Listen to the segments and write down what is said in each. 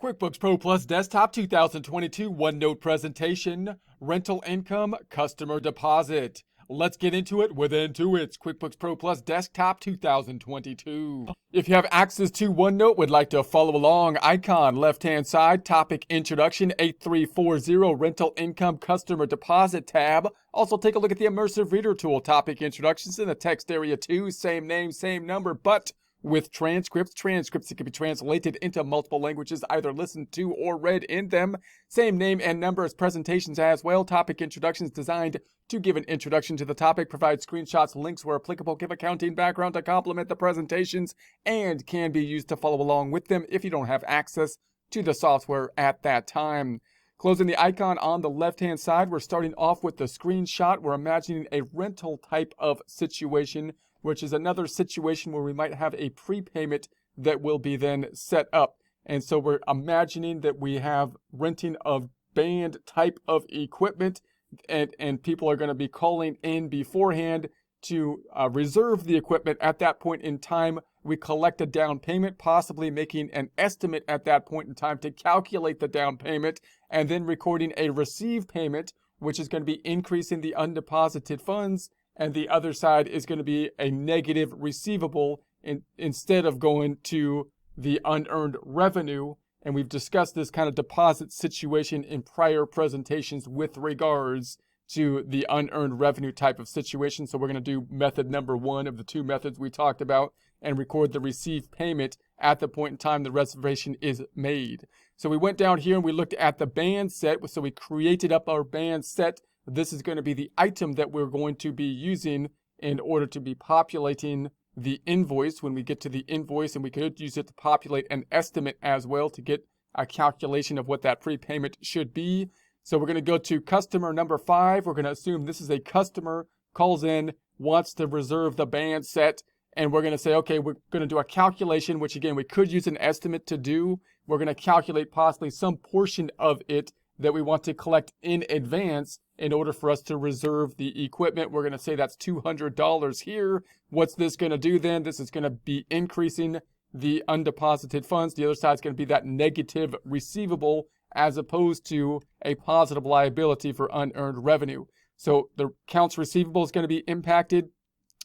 QuickBooks Pro Plus Desktop 2022 OneNote presentation, rental income, customer deposit. Let's get into it with Intuit's QuickBooks Pro Plus Desktop 2022. If you have access to OneNote, would like to follow along, icon left-hand side, topic introduction, 8340 rental income customer deposit tab. Also take a look at the immersive reader tool, topic introductions in the text area too, same name, same number, but with transcripts that can be translated into multiple languages, either listened to or read in them. Same name and number as presentations as well. Topic introductions designed to give an introduction to the topic, provide screenshots, links where applicable, give accounting background to complement the presentations, and can be used to follow along with them if you don't have access to the software at that time. Closing the icon on the left-hand side, we're starting off with the screenshot. We're imagining a rental type of situation, which is another situation where we might have a prepayment that will be then set up. And so we're imagining that we have renting of band type of equipment, and people are going to be calling in beforehand to reserve the equipment. At that point in time, we collect a down payment, possibly making an estimate at that point in time to calculate the down payment, and then recording a receive payment, which is going to be increasing the undeposited funds, and the other side is going to be a negative receivable instead of going to the unearned revenue. And we've discussed this kind of deposit situation in prior presentations with regards to the unearned revenue type of situation. So we're going to do method number one of the two methods we talked about and record the receive payment at the point in time the reservation is made. So we went down here and we looked at the band set. So we created up our band set. This is going to be the item that we're going to be using in order to be populating the invoice when we get to the invoice, and we could use it to populate an estimate as well to get a calculation of what that prepayment should be. So we're going to go to customer number 5. We're going to assume this is a customer, calls in, wants to reserve the band set, and we're going to say, okay, we're going to do a calculation, which again, we could use an estimate to do. We're going to calculate possibly some portion of it that we want to collect in advance in order for us to reserve the equipment. We're going to say that's $200 here. What's this going to do then? This is going to be increasing the undeposited funds. The other side is going to be that negative receivable as opposed to a positive liability for unearned revenue. So the accounts receivable is going to be impacted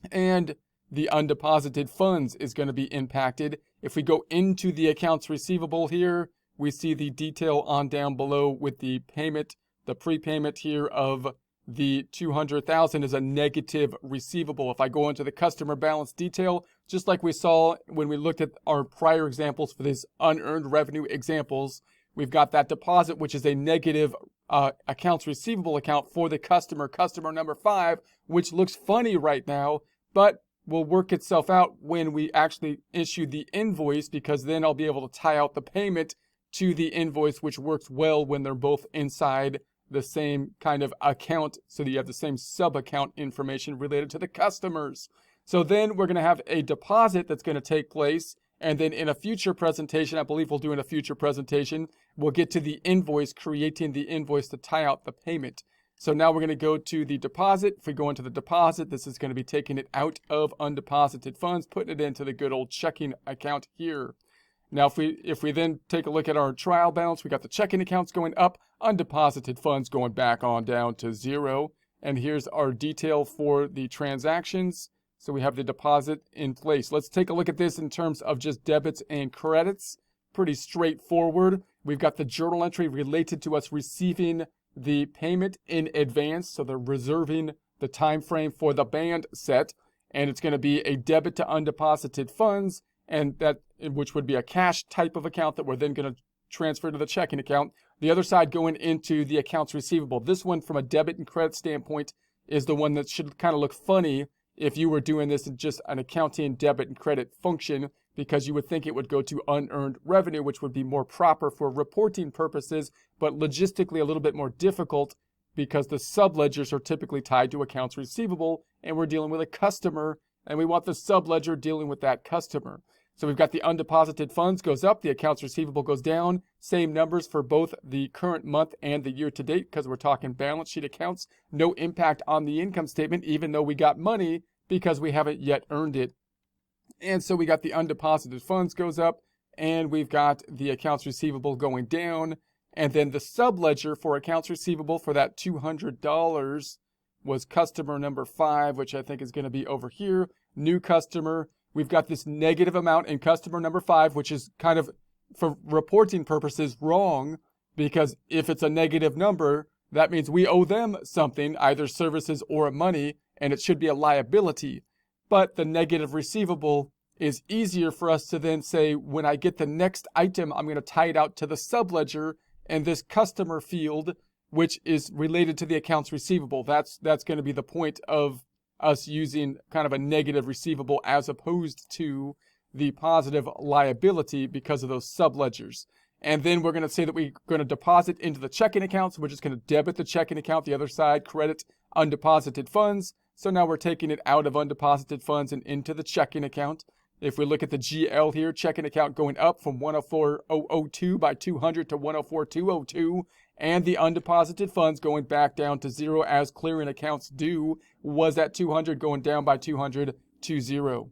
and the undeposited funds is going to be impacted. If we go into the accounts receivable here, we see the detail on down below with the payment. The prepayment here of the $200,000 is a negative receivable. If I go into the customer balance detail, just like we saw when we looked at our prior examples for these unearned revenue examples, we've got that deposit, which is a negative accounts receivable account for the customer number 5, which looks funny right now, but will work itself out when we actually issue the invoice, because then I'll be able to tie out the payment to the invoice, which works well when they're both inside the same kind of account, so that you have the same sub-account information related to the customers. So then we're going to have a deposit that's going to take place, and then in a future presentation, I believe we'll do in a future presentation, we'll get to the invoice, creating the invoice to tie out the payment. So now we're going to go to the deposit. If we go into the deposit, this is going to be taking it out of undeposited funds, putting it into the good old checking account here. Now, if we then take a look at our trial balance, we got the checking accounts going up, undeposited funds going back on down to 0. And here's our detail for the transactions. So we have the deposit in place. Let's take a look at this in terms of just debits and credits. Pretty straightforward. We've got the journal entry related to us receiving the payment in advance. So they're reserving the time frame for the band set. And it's going to be a debit to undeposited funds, and that which would be a cash type of account that we're then going to transfer to the checking account. The other side going into the accounts receivable. This one, from a debit and credit standpoint, is the one that should kind of look funny if you were doing this in just an accounting debit and credit function, because you would think it would go to unearned revenue, which would be more proper for reporting purposes, but logistically a little bit more difficult because the subledgers are typically tied to accounts receivable, and we're dealing with a customer, and we want the subledger dealing with that customer. So we've got the undeposited funds goes up, the accounts receivable goes down. Same numbers for both the current month and the year to date, because we're talking balance sheet accounts. No impact on the income statement, even though we got money, because we haven't yet earned it. And so we got the undeposited funds goes up, and we've got the accounts receivable going down. And then the subledger for accounts receivable for that $200 was customer number 5, which I think is going to be over here. New customer. We've got this negative amount in customer number 5, which is kind of, for reporting purposes, wrong, because if it's a negative number, that means we owe them something, either services or money, and it should be a liability. But the negative receivable is easier for us to then say, when I get the next item, I'm going to tie it out to the subledger and this customer field, which is related to the accounts receivable. That's going to be the point of us using kind of a negative receivable as opposed to the positive liability because of those subledgers. And then we're going to say that we're going to deposit into the checking account. So we're just going to debit the checking account. The other side, credit undeposited funds. So now we're taking it out of undeposited funds and into the checking account. If we look at the GL here, checking account going up from 104,002 by 200 to 104,202, and the undeposited funds going back down to 0 as clearing accounts do, was at 200 going down by 200 to 0.